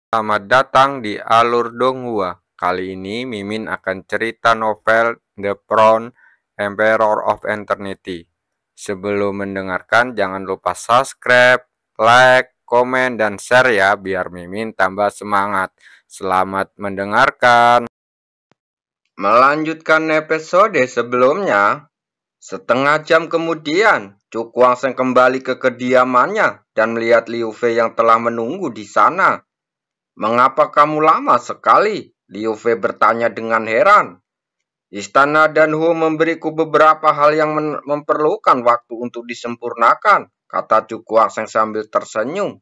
Selamat datang di Alur Donghua. Kali ini Mimin akan cerita novel The Crown Emperor of Eternity. Sebelum mendengarkan jangan lupa subscribe, like, komen, dan share ya biar Mimin tambah semangat. Selamat mendengarkan. Melanjutkan episode sebelumnya, setengah jam kemudian Chu Guangzheng kembali ke kediamannya dan melihat Liu Fei yang telah menunggu di sana. "Mengapa kamu lama sekali?" Liu Fei bertanya dengan heran. "Istana Danhu memberiku beberapa hal yang memerlukan waktu untuk disempurnakan," kata Chu Guangzheng sambil tersenyum.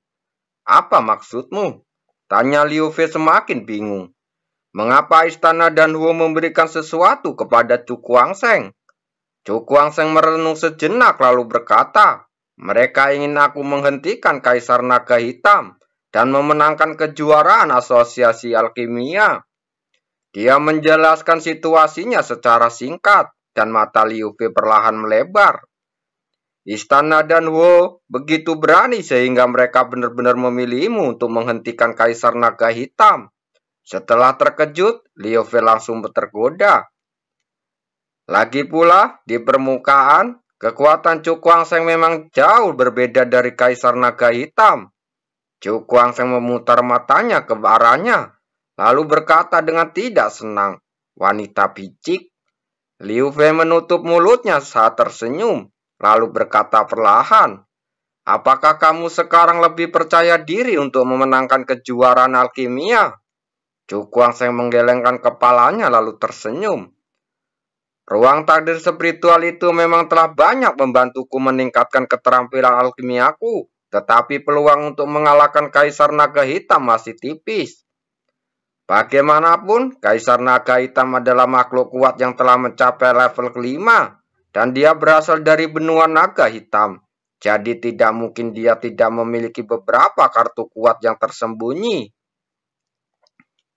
"Apa maksudmu?" tanya Liu Fei semakin bingung. Mengapa Istana Danhu memberikan sesuatu kepada Chu Guangzheng? Chu Guangzheng merenung sejenak lalu berkata, "Mereka ingin aku menghentikan Kaisar Naga Hitam dan memenangkan kejuaraan Asosiasi Alkimia." Dia menjelaskan situasinya secara singkat dan mata Liu Fei perlahan melebar. "Istana Danhu begitu berani sehingga mereka benar-benar memilihmu untuk menghentikan Kaisar Naga Hitam." Setelah terkejut, Liu Fei langsung tergoda. Lagi pula, di permukaan, kekuatan Chu Guangzheng memang jauh berbeda dari Kaisar Naga Hitam. Chu Guangzheng memutar matanya ke arahnya, lalu berkata dengan tidak senang, "Wanita picik." Liu Fei menutup mulutnya saat tersenyum, lalu berkata perlahan, "Apakah kamu sekarang lebih percaya diri untuk memenangkan kejuaraan alkimia?" Chu Guangzheng menggelengkan kepalanya lalu tersenyum. "Ruang takdir spiritual itu memang telah banyak membantuku meningkatkan keterampilan alkimiaku, tetapi peluang untuk mengalahkan Kaisar Naga Hitam masih tipis. Bagaimanapun, Kaisar Naga Hitam adalah makhluk kuat yang telah mencapai level kelima, dan dia berasal dari benua naga hitam. Jadi tidak mungkin dia tidak memiliki beberapa kartu kuat yang tersembunyi.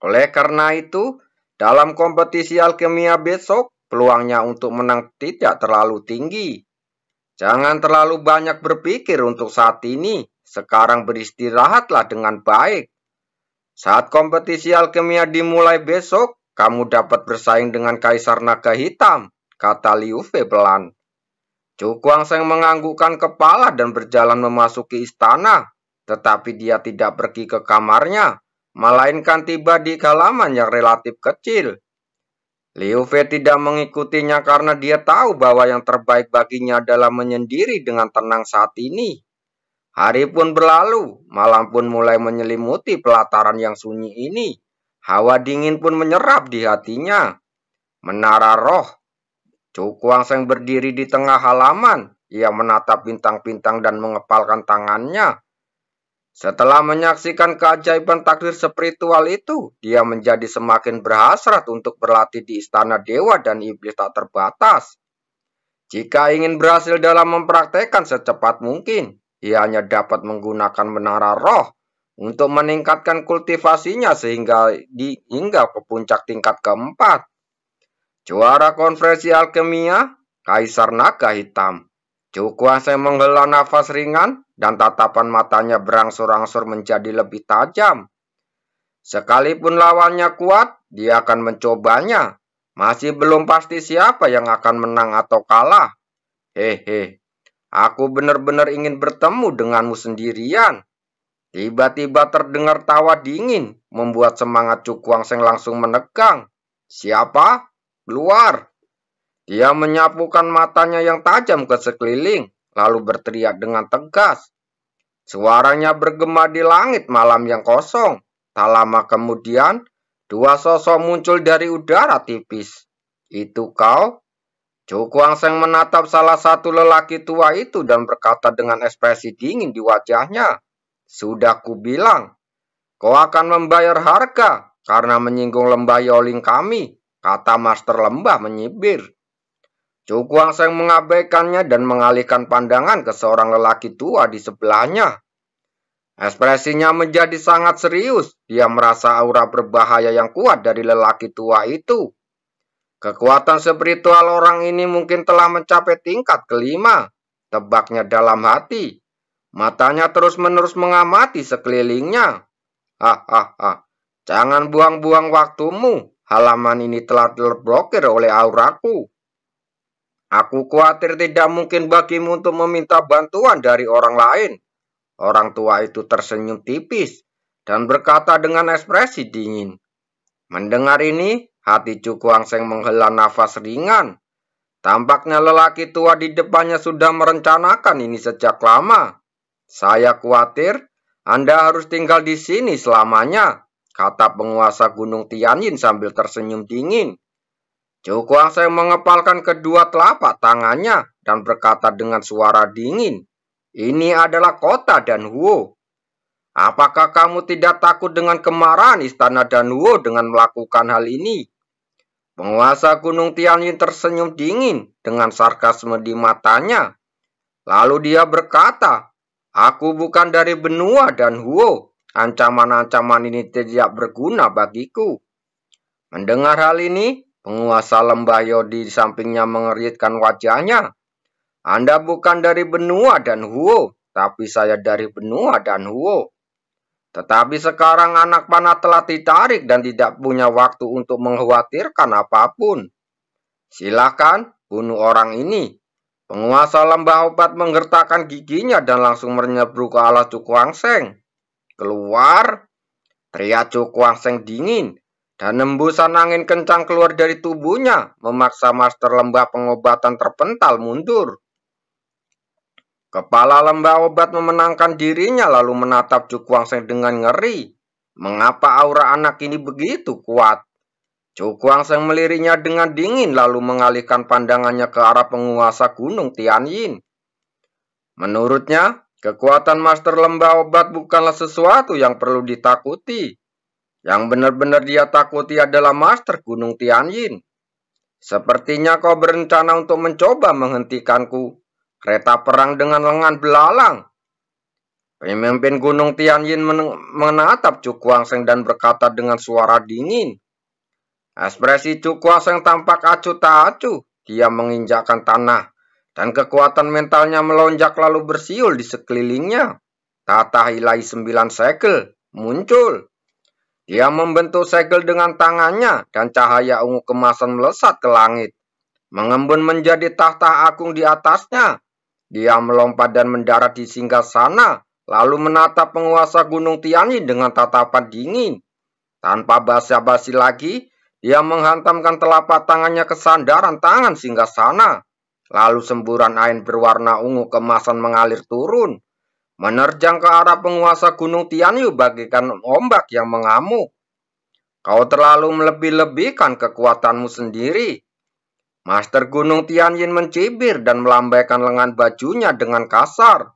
Oleh karena itu, dalam kompetisi alkimia besok, peluangnya untuk menang tidak terlalu tinggi. Jangan terlalu banyak berpikir untuk saat ini. Sekarang beristirahatlah dengan baik. Saat kompetisi alkimia dimulai besok, kamu dapat bersaing dengan Kaisar Naga Hitam," kata Liu Fei pelan. Chu Guangzheng menganggukkan kepala dan berjalan memasuki istana, tetapi dia tidak pergi ke kamarnya, melainkan tiba di halaman yang relatif kecil. Liu Fei tidak mengikutinya karena dia tahu bahwa yang terbaik baginya adalah menyendiri dengan tenang saat ini. Hari pun berlalu, malam pun mulai menyelimuti pelataran yang sunyi ini. Hawa dingin pun menyerap di hatinya. Menara Roh. Chu Guangzheng berdiri di tengah halaman. Ia menatap bintang-bintang dan mengepalkan tangannya. Setelah menyaksikan keajaiban takdir spiritual itu, dia menjadi semakin berhasrat untuk berlatih di istana dewa dan iblis tak terbatas. Jika ingin berhasil dalam mempraktekkan secepat mungkin, ia hanya dapat menggunakan menara roh untuk meningkatkan kultivasinya hingga ke puncak tingkat keempat. Juara konferensi alkimia, Kaisar Naga Hitam. Chu Guangzheng menghela nafas ringan dan tatapan matanya berangsur-angsur menjadi lebih tajam. Sekalipun lawannya kuat, dia akan mencobanya. Masih belum pasti siapa yang akan menang atau kalah. Hehe, aku benar-benar ingin bertemu denganmu sendirian. Tiba-tiba terdengar tawa dingin, membuat semangat Chu Guangzheng langsung menegang. "Siapa? Keluar!" Dia menyapukan matanya yang tajam ke sekeliling, lalu berteriak dengan tegas. Suaranya bergema di langit malam yang kosong. Tak lama kemudian, dua sosok muncul dari udara tipis. "Itu kau?" Chu Guangzheng menatap salah satu lelaki tua itu dan berkata dengan ekspresi dingin di wajahnya. "Sudah kubilang, kau akan membayar harga karena menyinggung lembah Yoling kami," kata Master Lembah menyibir. Chu Guangzheng mengabaikannya dan mengalihkan pandangan ke seorang lelaki tua di sebelahnya. Ekspresinya menjadi sangat serius. Dia merasa aura berbahaya yang kuat dari lelaki tua itu. Kekuatan spiritual orang ini mungkin telah mencapai tingkat kelima, tebaknya dalam hati. Matanya terus-menerus mengamati sekelilingnya. Hahaha. Jangan buang-buang waktumu. Halaman ini telah terblokir oleh auraku. Aku khawatir tidak mungkin bagimu untuk meminta bantuan dari orang lain. Orang tua itu tersenyum tipis dan berkata dengan ekspresi dingin. Mendengar ini, hati Cu Kuangseng menghela nafas ringan. Tampaknya lelaki tua di depannya sudah merencanakan ini sejak lama. Saya khawatir Anda harus tinggal di sini selamanya, kata penguasa Gunung Tianyin sambil tersenyum dingin. Cu Kuangseng mengepalkan kedua telapak tangannya dan berkata dengan suara dingin, ini adalah kota Danhuo. Apakah kamu tidak takut dengan kemarahan istana Danhuo dengan melakukan hal ini? Penguasa Gunung Tianyin tersenyum dingin dengan sarkasme di matanya. Lalu dia berkata, aku bukan dari benua Danhuo. Ancaman-ancaman ini tidak berguna bagiku. Mendengar hal ini, penguasa lembah Yo di sampingnya mengeritkan wajahnya. Anda bukan dari benua Danhuo, tapi saya dari benua Danhuo. Tetapi sekarang anak panah telah ditarik dan tidak punya waktu untuk mengkhawatirkan apapun. Silakan bunuh orang ini. Penguasa lembah obat menggertakkan giginya dan langsung menyerbu ke arah Cu Kuangseng. Keluar, teriak Cu Kuangseng dingin, dan hembusan angin kencang keluar dari tubuhnya, memaksa master lembah pengobatan terpental mundur. Kepala lembah obat memenangkan dirinya lalu menatap Cu Kuangseng dengan ngeri. Mengapa aura anak ini begitu kuat? Cu Kuangseng meliriknya dengan dingin lalu mengalihkan pandangannya ke arah penguasa Gunung Tianyin. Menurutnya, kekuatan master lembah obat bukanlah sesuatu yang perlu ditakuti. Yang benar-benar dia takuti adalah master Gunung Tianyin. Sepertinya kau berencana untuk mencoba menghentikanku. Kereta perang dengan lengan belalang. Pemimpin Gunung Tianyin menatap Cu Kuangseng dan berkata dengan suara dingin. Ekspresi Cu Kuangseng tampak acuh tak acuh. Dia menginjakkan tanah dan kekuatan mentalnya melonjak lalu bersiul di sekelilingnya. Tata Ilahi 9 segel muncul. Dia membentuk segel dengan tangannya dan cahaya ungu kemasan melesat ke langit. Mengembun menjadi tahta agung di atasnya. Dia melompat dan mendarat di singgasana, lalu menatap penguasa Gunung Tianyin dengan tatapan dingin. Tanpa basa-basi lagi, dia menghantamkan telapak tangannya ke sandaran tangan singgasana. Lalu semburan air berwarna ungu kemasan mengalir turun, menerjang ke arah penguasa Gunung Tianyin bagaikan ombak yang mengamuk. Kau terlalu melebih-lebihkan kekuatanmu sendiri. Master Gunung Tianyin mencibir dan melambaikan lengan bajunya dengan kasar.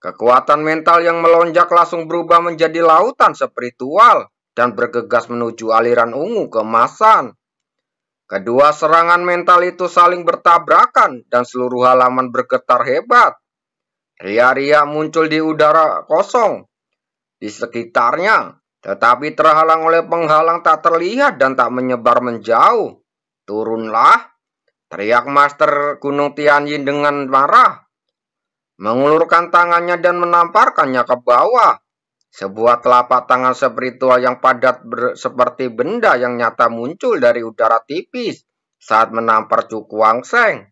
Kekuatan mental yang melonjak langsung berubah menjadi lautan spiritual dan bergegas menuju aliran ungu keemasan. Kedua serangan mental itu saling bertabrakan dan seluruh halaman bergetar hebat. Ria-ria muncul di udara kosong di sekitarnya, tetapi terhalang oleh penghalang tak terlihat dan tak menyebar menjauh. Turunlah, teriak Master Gunung Tianyin dengan marah, mengulurkan tangannya dan menamparkannya ke bawah. Sebuah telapak tangan spiritual yang padat seperti benda yang nyata muncul dari udara tipis saat menampar Cu Kuangseng.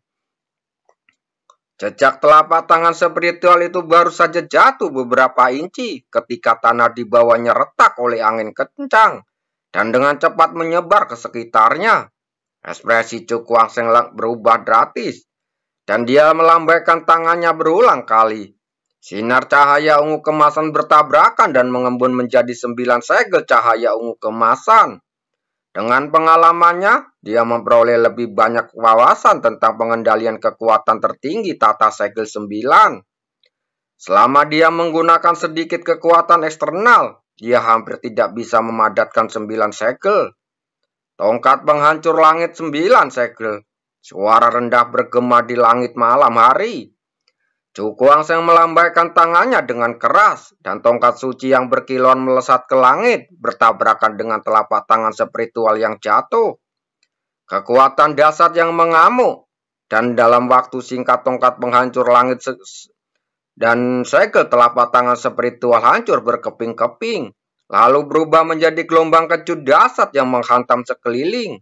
Jejak telapak tangan spiritual itu baru saja jatuh beberapa inci ketika tanah di bawahnya retak oleh angin kencang dan dengan cepat menyebar ke sekitarnya. Ekspresi Cu Kuangseng berubah drastis, dan dia melambaikan tangannya berulang kali. Sinar cahaya ungu kemasan bertabrakan dan mengembun menjadi 9 segel cahaya ungu kemasan. Dengan pengalamannya, dia memperoleh lebih banyak wawasan tentang pengendalian kekuatan tertinggi tata segel 9. Selama dia menggunakan sedikit kekuatan eksternal, dia hampir tidak bisa memadatkan 9 segel. Tongkat penghancur langit 9 segel. Suara rendah bergema di langit malam hari. Cu Kuangseng melambaikan tangannya dengan keras, dan tongkat suci yang berkilauan melesat ke langit, bertabrakan dengan telapak tangan spiritual yang jatuh. Kekuatan dahsyat yang mengamuk, dan dalam waktu singkat tongkat penghancur langit dan segel telapak tangan spiritual hancur berkeping-keping. lalu berubah menjadi gelombang kecut dahsyat yang menghantam sekeliling.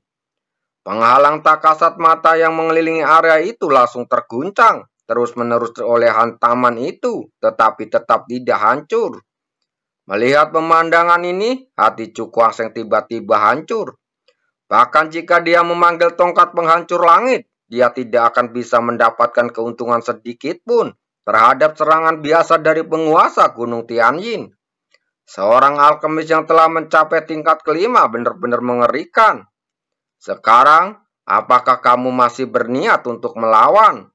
Penghalang tak kasat mata yang mengelilingi area itu langsung terguncang terus-menerus oleh hantaman itu, tetapi tetap tidak hancur. Melihat pemandangan ini, hati Cukuang Seng tiba-tiba hancur. Bahkan jika dia memanggil tongkat penghancur langit, dia tidak akan bisa mendapatkan keuntungan sedikit pun terhadap serangan biasa dari penguasa Gunung Tianyin. Seorang alkemis yang telah mencapai tingkat kelima benar-benar mengerikan. Sekarang, apakah kamu masih berniat untuk melawan?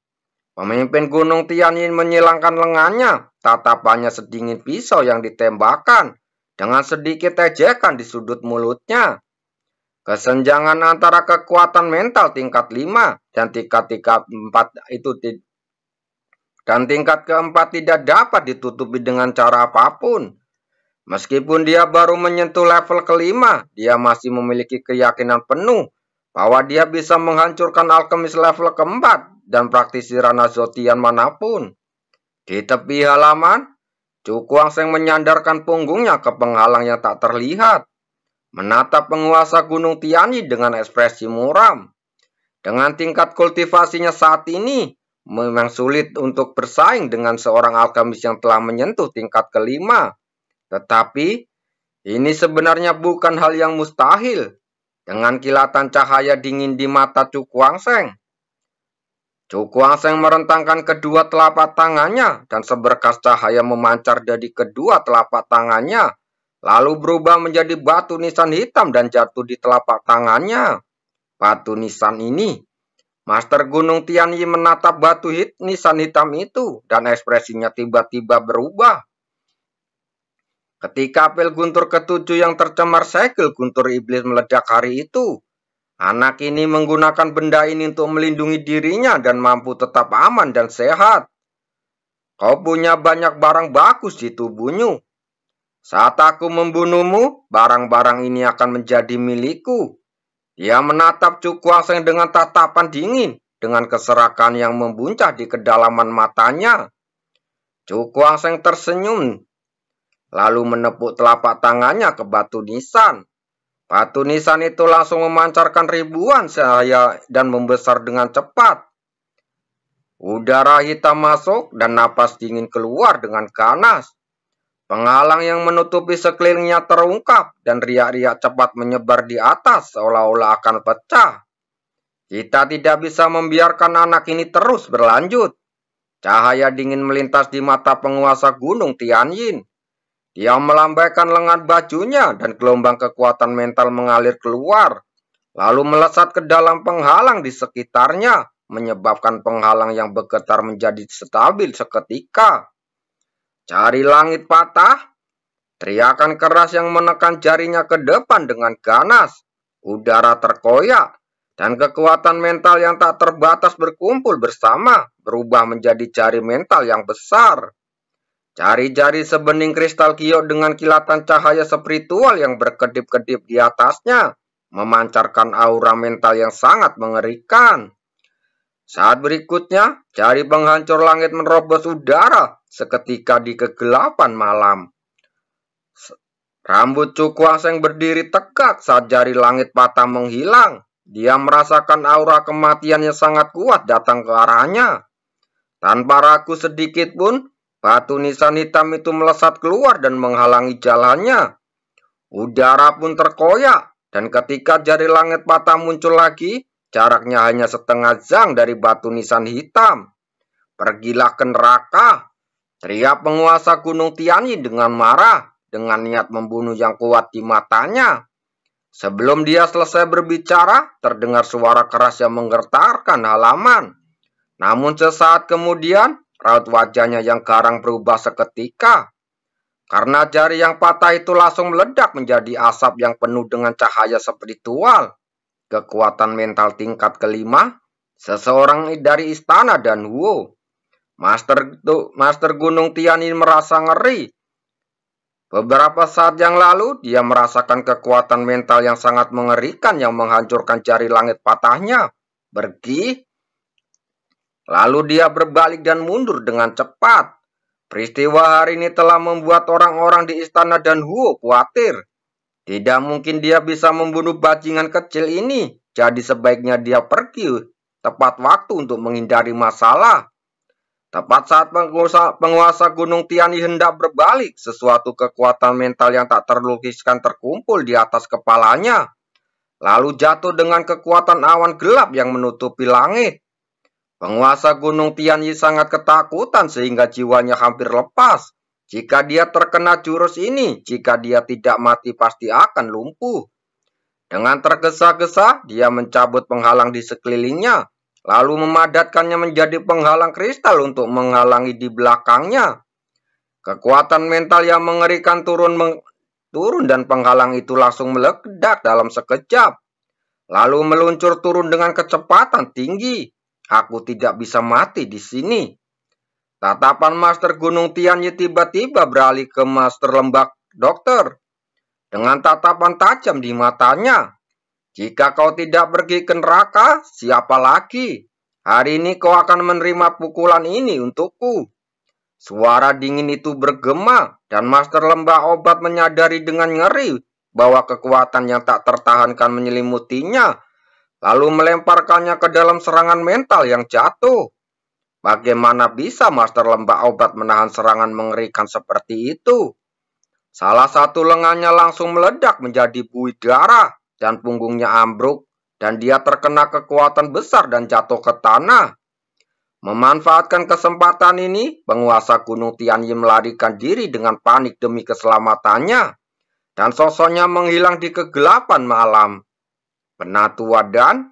Pemimpin Gunung Tianyin menyilangkan lengannya, tatapannya sedingin pisau yang ditembakkan, dengan sedikit ejekan di sudut mulutnya. Kesenjangan antara kekuatan mental tingkat 5 dan tingkat keempat tidak dapat ditutupi dengan cara apapun. Meskipun dia baru menyentuh level kelima, dia masih memiliki keyakinan penuh bahwa dia bisa menghancurkan alkemis level keempat dan praktisi Rana Zotian manapun. Di tepi halaman, Cukuang Seng menyandarkan punggungnya ke penghalang yang tak terlihat, menatap penguasa Gunung Tianyi dengan ekspresi muram. Dengan tingkat kultivasinya saat ini, memang sulit untuk bersaing dengan seorang alkemis yang telah menyentuh tingkat kelima. Tetapi, ini sebenarnya bukan hal yang mustahil. Dengan kilatan cahaya dingin di mata Cukuang Seng, merentangkan kedua telapak tangannya dan seberkas cahaya memancar dari kedua telapak tangannya, lalu berubah menjadi batu nisan hitam dan jatuh di telapak tangannya. Batu nisan ini, Master Gunung Tianyi menatap batu nisan hitam itu dan ekspresinya tiba-tiba berubah. Ketika apel guntur ketujuh yang tercemar segel guntur iblis meledak hari itu, anak ini menggunakan benda ini untuk melindungi dirinya dan mampu tetap aman dan sehat. Kau punya banyak barang bagus di tubuhmu. Saat aku membunuhmu, barang-barang ini akan menjadi milikku. Dia menatap Cukuang Seng dengan tatapan dingin, dengan keserakan yang membuncah di kedalaman matanya. Cukuang Seng tersenyum, lalu menepuk telapak tangannya ke batu nisan. Batu nisan itu langsung memancarkan ribuan cahaya dan membesar dengan cepat. Udara hitam masuk dan napas dingin keluar dengan ganas. Penghalang yang menutupi sekelilingnya terungkap dan riak-riak cepat menyebar di atas seolah-olah akan pecah. Kita tidak bisa membiarkan anak ini terus berlanjut. Cahaya dingin melintas di mata penguasa Gunung Tianyin. Dia melambaikan lengan bajunya dan gelombang kekuatan mental mengalir keluar, lalu melesat ke dalam penghalang di sekitarnya, menyebabkan penghalang yang bergetar menjadi stabil seketika. Jari langit patah, teriakan keras yang menekan jarinya ke depan dengan ganas, udara terkoyak, dan kekuatan mental yang tak terbatas berkumpul bersama, berubah menjadi jari mental yang besar. Jari-jari sebening kristal giok dengan kilatan cahaya spiritual yang berkedip-kedip di atasnya, memancarkan aura mental yang sangat mengerikan. Saat berikutnya, jari penghancur langit menerobos udara seketika di kegelapan malam. Rambut Cukuang Seng berdiri tegak saat jari langit patah menghilang. Dia merasakan aura kematian yang sangat kuat datang ke arahnya. Tanpa ragu sedikit pun, batu nisan hitam itu melesat keluar dan menghalangi jalannya. Udara pun terkoyak, dan ketika jari langit patah muncul lagi, jaraknya hanya setengah zang dari batu nisan hitam. Pergilah ke neraka, teriak penguasa Gunung Tianyi dengan marah, dengan niat membunuh yang kuat di matanya. Sebelum dia selesai berbicara, terdengar suara keras yang menggetarkan halaman. Namun sesaat kemudian, raut wajahnya yang garang berubah seketika. Karena jari yang patah itu langsung meledak menjadi asap yang penuh dengan cahaya spiritual. Kekuatan mental tingkat kelima, seseorang dari istana dan Huo. Master Gunung Tianyin merasa ngeri. Beberapa saat yang lalu, dia merasakan kekuatan mental yang sangat mengerikan yang menghancurkan jari langit patahnya. Lalu dia berbalik dan mundur dengan cepat. Peristiwa hari ini telah membuat orang-orang di istana Danhuo khawatir. Tidak mungkin dia bisa membunuh bajingan kecil ini, jadi sebaiknya dia pergi tepat waktu untuk menghindari masalah. Tepat saat penguasa Gunung Tianyi hendak berbalik, sesuatu kekuatan mental yang tak terlukiskan terkumpul di atas kepalanya, lalu jatuh dengan kekuatan awan gelap yang menutupi langit. Penguasa Gunung Tianyi sangat ketakutan sehingga jiwanya hampir lepas. Jika dia terkena jurus ini, jika dia tidak mati pasti akan lumpuh. Dengan tergesa-gesa, dia mencabut penghalang di sekelilingnya, lalu memadatkannya menjadi penghalang kristal untuk menghalangi di belakangnya. Kekuatan mental yang mengerikan turun dan penghalang itu langsung meledak dalam sekejap, lalu meluncur turun dengan kecepatan tinggi. Aku tidak bisa mati di sini. Tatapan Master Gunung Tianyi tiba-tiba beralih ke Master Lembah Dokter. Dengan tatapan tajam di matanya. Jika kau tidak pergi ke neraka, siapa lagi? Hari ini kau akan menerima pukulan ini untukku. Suara dingin itu bergema, dan Master Lembah Obat menyadari dengan ngeri bahwa kekuatan yang tak tertahankan menyelimutinya, lalu melemparkannya ke dalam serangan mental yang jatuh. Bagaimana bisa Master Lembah Obat menahan serangan mengerikan seperti itu? Salah satu lengannya langsung meledak menjadi buih darah, dan punggungnya ambruk, dan dia terkena kekuatan besar dan jatuh ke tanah. Memanfaatkan kesempatan ini, penguasa Gunung Tianyi melarikan diri dengan panik demi keselamatannya, dan sosoknya menghilang di kegelapan malam. Penatua dan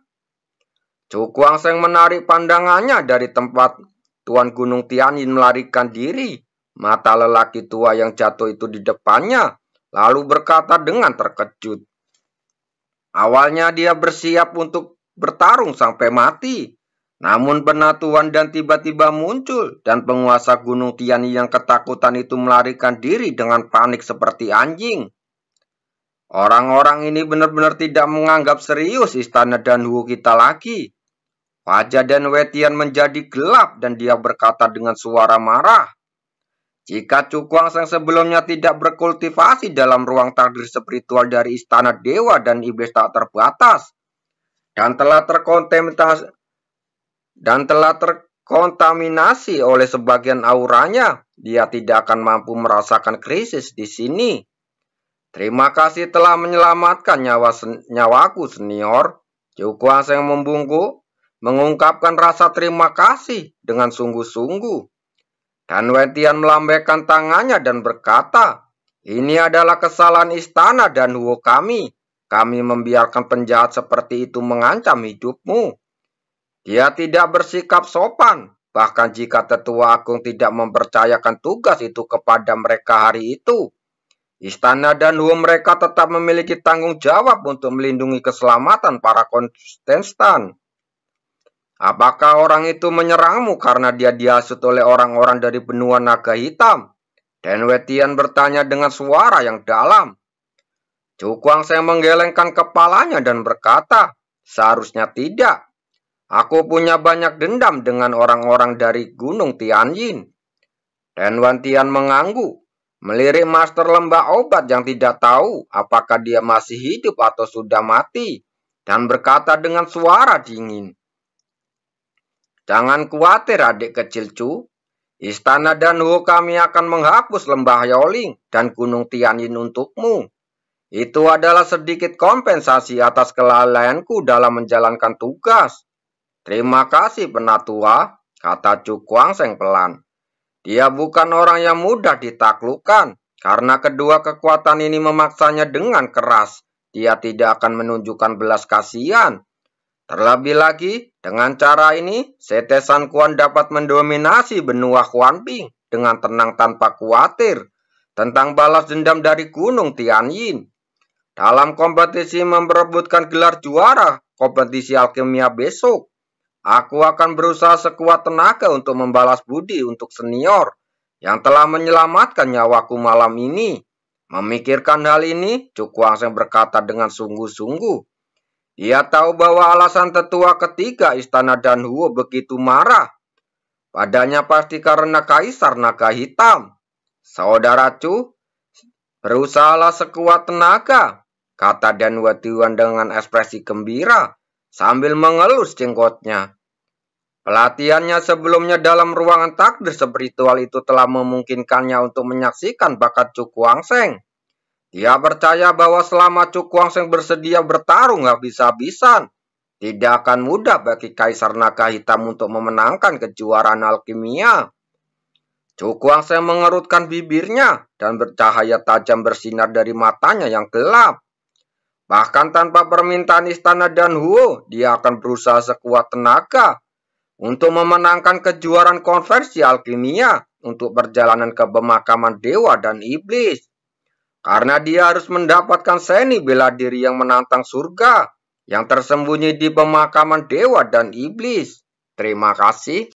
Chu Guangsheng menarik pandangannya dari tempat Tuan Gunung Tianyi melarikan diri. Mata lelaki tua yang jatuh itu di depannya, lalu berkata dengan terkejut. Awalnya dia bersiap untuk bertarung sampai mati. Namun Penatuan dan tiba-tiba muncul, dan penguasa Gunung Tianyi yang ketakutan itu melarikan diri dengan panik seperti anjing. Orang-orang ini benar-benar tidak menganggap serius istana Danhuo kita lagi. Wajah Dan Wetian menjadi gelap dan dia berkata dengan suara marah. Jika Chu Guangsheng sebelumnya tidak berkultivasi dalam ruang takdir spiritual dari istana dewa dan iblis tak terbatas, dan telah terkontaminasi oleh sebagian auranya, dia tidak akan mampu merasakan krisis di sini. Terima kasih telah menyelamatkan nyawaku senior. Chu Guangsheng membungkuk, mengungkapkan rasa terima kasih dengan sungguh-sungguh. Dan Wetian melambaikan tangannya dan berkata, ini adalah kesalahan istana Danhuo kami. Kami membiarkan penjahat seperti itu mengancam hidupmu. Dia tidak bersikap sopan, bahkan jika Tetua Agung tidak mempercayakan tugas itu kepada mereka hari itu. Istana Danhuo mereka tetap memiliki tanggung jawab untuk melindungi keselamatan para kontestan. Apakah orang itu menyerangmu karena dia dihasut oleh orang-orang dari benua naga hitam? Dan Wetian bertanya dengan suara yang dalam. Chu Guangsheng menggelengkan kepalanya dan berkata, seharusnya tidak. Aku punya banyak dendam dengan orang-orang dari Gunung Tianyin. Dan Wetian mengangguk, melirik Master Lembah Obat yang tidak tahu apakah dia masih hidup atau sudah mati, dan berkata dengan suara dingin. Jangan khawatir adik kecil Chu. Istana Danhuo kami akan menghapus lembah Yaoling dan Gunung Tianyin untukmu. Itu adalah sedikit kompensasi atas kelalaianku dalam menjalankan tugas. Terima kasih Penatua, kata Chu Guangsheng pelan. Dia bukan orang yang mudah ditaklukkan, karena kedua kekuatan ini memaksanya dengan keras. Dia tidak akan menunjukkan belas kasihan. Terlebih lagi, dengan cara ini, Setesan Quan dapat mendominasi benua Huanping dengan tenang tanpa khawatir tentang balas dendam dari Gunung Tianyin. Dalam kompetisi memperebutkan gelar juara kompetisi alkimia besok, aku akan berusaha sekuat tenaga untuk membalas budi untuk senior yang telah menyelamatkan nyawaku malam ini. Memikirkan hal ini, Chu Guangsheng berkata dengan sungguh-sungguh. Dia tahu bahwa alasan tetua ketiga istana Danhuo begitu marah. Padanya pasti karena Kaisar Naga Hitam. Saudara Chu, berusahalah sekuat tenaga, kata Danwatiwan dengan ekspresi gembira sambil mengelus jenggotnya. Pelatihannya sebelumnya dalam ruangan takdir spiritual itu telah memungkinkannya untuk menyaksikan bakat Chu Kuangseng. Dia percaya bahwa selama Chu Kuangseng bersedia bertarung habis-habisan, tidak akan mudah bagi Kaisar Naga Hitam untuk memenangkan kejuaraan alkimia. Chu Kuangseng mengerutkan bibirnya dan bercahaya tajam bersinar dari matanya yang gelap. Bahkan tanpa permintaan istana Danhuo, dia akan berusaha sekuat tenaga untuk memenangkan kejuaraan konversi alkimia untuk perjalanan ke pemakaman dewa dan iblis. Karena dia harus mendapatkan seni bela diri yang menantang surga yang tersembunyi di pemakaman dewa dan iblis. Terima kasih.